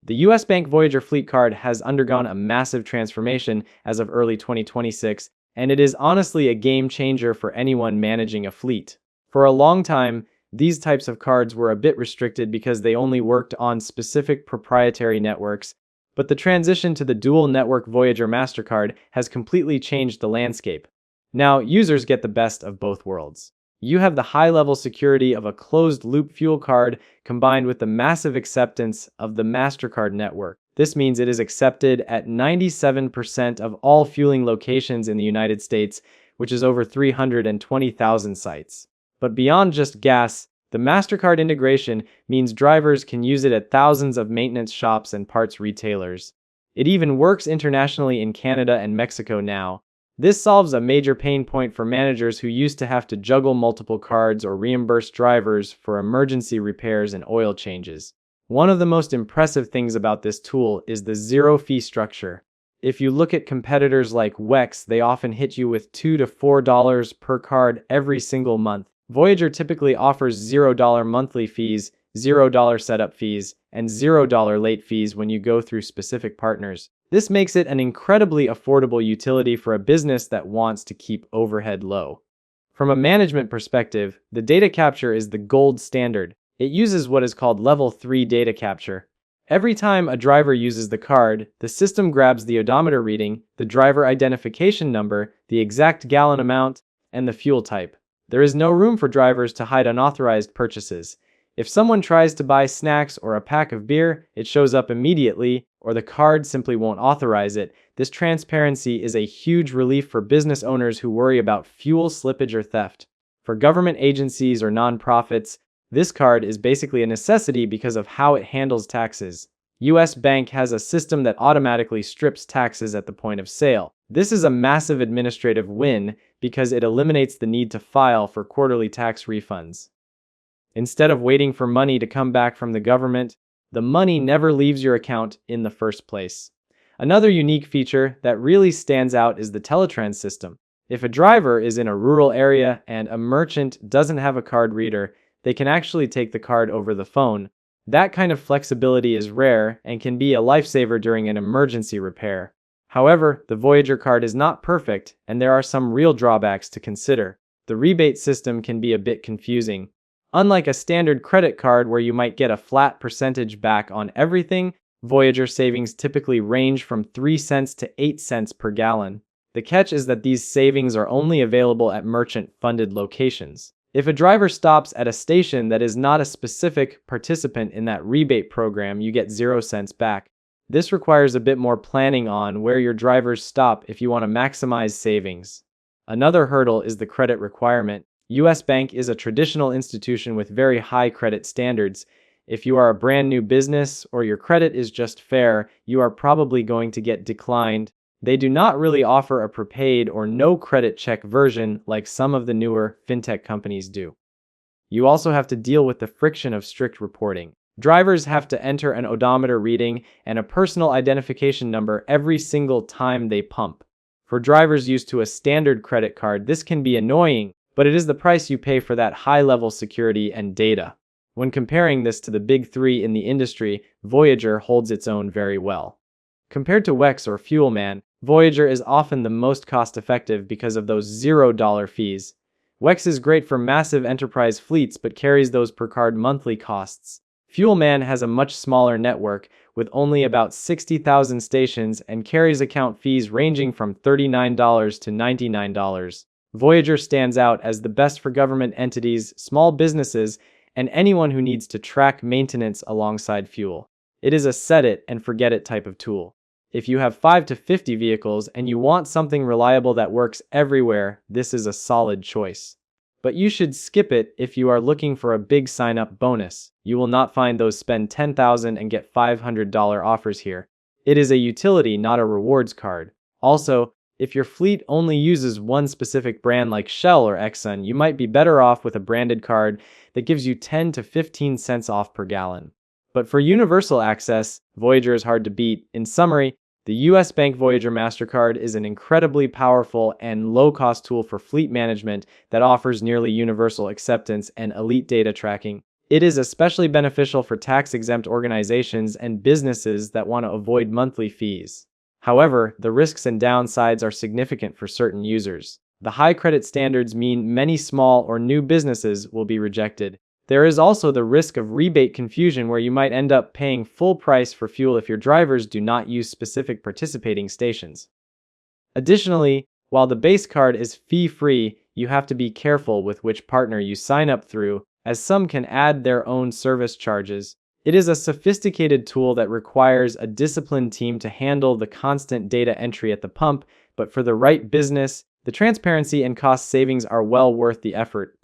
The US Bank Voyager Fleet Card has undergone a massive transformation as of early 2026, and it is honestly a game changer for anyone managing a fleet. For a long time, these types of cards were a bit restricted because they only worked on specific proprietary networks, but the transition to the dual network Voyager Mastercard has completely changed the landscape. Now, users get the best of both worlds. You have the high-level security of a closed-loop fuel card combined with the massive acceptance of the Mastercard network. This means it is accepted at 97% of all fueling locations in the United States, which is over 320,000 sites. But beyond just gas, the Mastercard integration means drivers can use it at thousands of maintenance shops and parts retailers. It even works internationally in Canada and Mexico now. This solves a major pain point for managers who used to have to juggle multiple cards or reimburse drivers for emergency repairs and oil changes. One of the most impressive things about this tool is the zero-fee structure. If you look at competitors like WEX, they often hit you with $2 to $4 per card every single month. Voyager typically offers $0 monthly fees, $0 setup fees, and $0 late fees when you go through specific partners. This makes it an incredibly affordable utility for a business that wants to keep overhead low. From a management perspective, the data capture is the gold standard. It uses what is called Level 3 data capture. Every time a driver uses the card, the system grabs the odometer reading, the driver identification number, the exact gallon amount, and the fuel type. There is no room for drivers to hide unauthorized purchases. If someone tries to buy snacks or a pack of beer, it shows up immediately, or the card simply won't authorize it. This transparency is a huge relief for business owners who worry about fuel slippage or theft. For government agencies or nonprofits, this card is basically a necessity because of how it handles taxes. US Bank has a system that automatically strips taxes at the point of sale. This is a massive administrative win because it eliminates the need to file for quarterly tax refunds. Instead of waiting for money to come back from the government, the money never leaves your account in the first place. Another unique feature that really stands out is the TeleTrans system. If a driver is in a rural area and a merchant doesn't have a card reader, they can actually take the card over the phone. That kind of flexibility is rare and can be a lifesaver during an emergency repair. However, the Voyager card is not perfect, and there are some real drawbacks to consider. The rebate system can be a bit confusing. Unlike a standard credit card where you might get a flat percentage back on everything, Voyager savings typically range from 3 cents to 8 cents per gallon. The catch is that these savings are only available at merchant-funded locations. If a driver stops at a station that is not a specific participant in that rebate program, you get 0 cents back. This requires a bit more planning on where your drivers stop if you want to maximize savings. Another hurdle is the credit requirement. US Bank is a traditional institution with very high credit standards. If you are a brand new business or your credit is just fair, you are probably going to get declined. They do not really offer a prepaid or no credit check version like some of the newer fintech companies do. You also have to deal with the friction of strict reporting. Drivers have to enter an odometer reading and a personal identification number every single time they pump. For drivers used to a standard credit card, this can be annoying, but it is the price you pay for that high-level security and data. When comparing this to the big three in the industry, Voyager holds its own very well. Compared to WEX or Fuelman, Voyager is often the most cost-effective because of those $0 fees. WEX is great for massive enterprise fleets but carries those per card monthly costs. Fuelman has a much smaller network with only about 60,000 stations and carries account fees ranging from $39 to $99. Voyager stands out as the best for government entities, small businesses, and anyone who needs to track maintenance alongside fuel. It is a set-it-and-forget-it type of tool. If you have 5 to 50 vehicles and you want something reliable that works everywhere, this is a solid choice. But you should skip it if you are looking for a big sign-up bonus. You will not find those spend $10,000 and get $500 offers here. It is a utility, not a rewards card. Also, if your fleet only uses one specific brand like Shell or Exxon, you might be better off with a branded card that gives you 10 to 15 cents off per gallon. But for universal access, Voyager is hard to beat. In summary, the US Bank Voyager Mastercard is an incredibly powerful and low-cost tool for fleet management that offers nearly universal acceptance and elite data tracking. It is especially beneficial for tax-exempt organizations and businesses that want to avoid monthly fees. However, the risks and downsides are significant for certain users. The high credit standards mean many small or new businesses will be rejected. There is also the risk of rebate confusion where you might end up paying full price for fuel if your drivers do not use specific participating stations. Additionally, while the base card is fee-free, you have to be careful with which partner you sign up through, as some can add their own service charges. It is a sophisticated tool that requires a disciplined team to handle the constant data entry at the pump, but for the right business, the transparency and cost savings are well worth the effort.